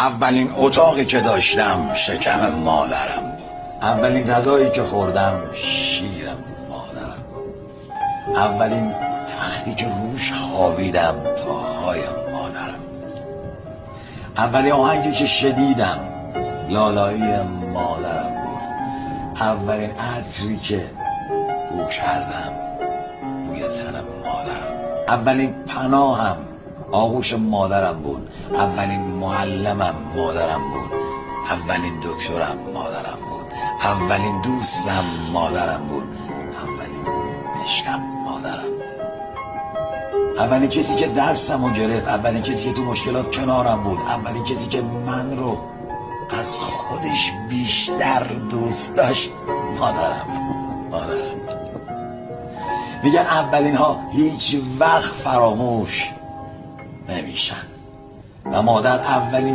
اولین اتاقی که داشتم شکم مادرم بود. اولین غذایی که خوردم شیر مادرم بود. اولین تختی که روش خوابیدم پاهای مادرم بود. اولین آهنگی که شنیدم لالایی مادرم بود. اولین عطری که بو کردم بوی تن مادرم. اولین پناهم آغوش مادرم بود. اولین معلمم مادرم بود. اولین دکترم مادرم بود. اولین دوستم مادرم بود. اولین عشقم مادرم بود. اولین کسی که دستمو گرفت، اولین کسی که تو مشکلات کنارم بود، اولین کسی که من رو از خودش بیشتر دوست داشت مادرم بود. میگن اولین ها هیچ وقت فراموش نمیشن و مادر اولین